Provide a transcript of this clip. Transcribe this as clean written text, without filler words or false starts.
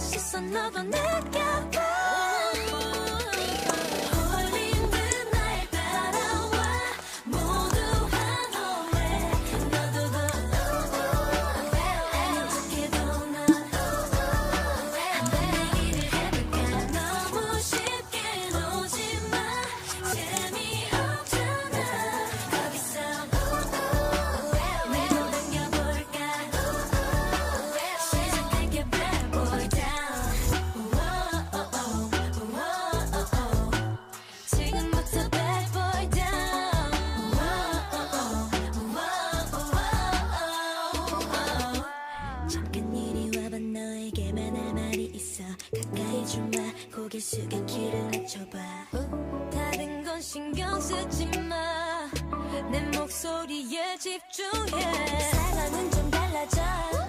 시선 너도 느껴봐. 홀린 듯 날 따라와. 모두 환호해. 너도 아닌 척해도 넌 한번 얘기를 해볼까. 너무 쉽게 놓지마. 재미없잖아. 거기서 내도 당겨볼까. 시작할게 bad boy down. 지금부터 bad boy down. 잠깐 이리 와봐. 너에게만 할 말이 있어. 가까이 좀 와. 고개 숙여 귀를 낮춰봐. 다른 건 신경 쓰지 마. 내 목소리에 집중해. 상황은 좀 달라져.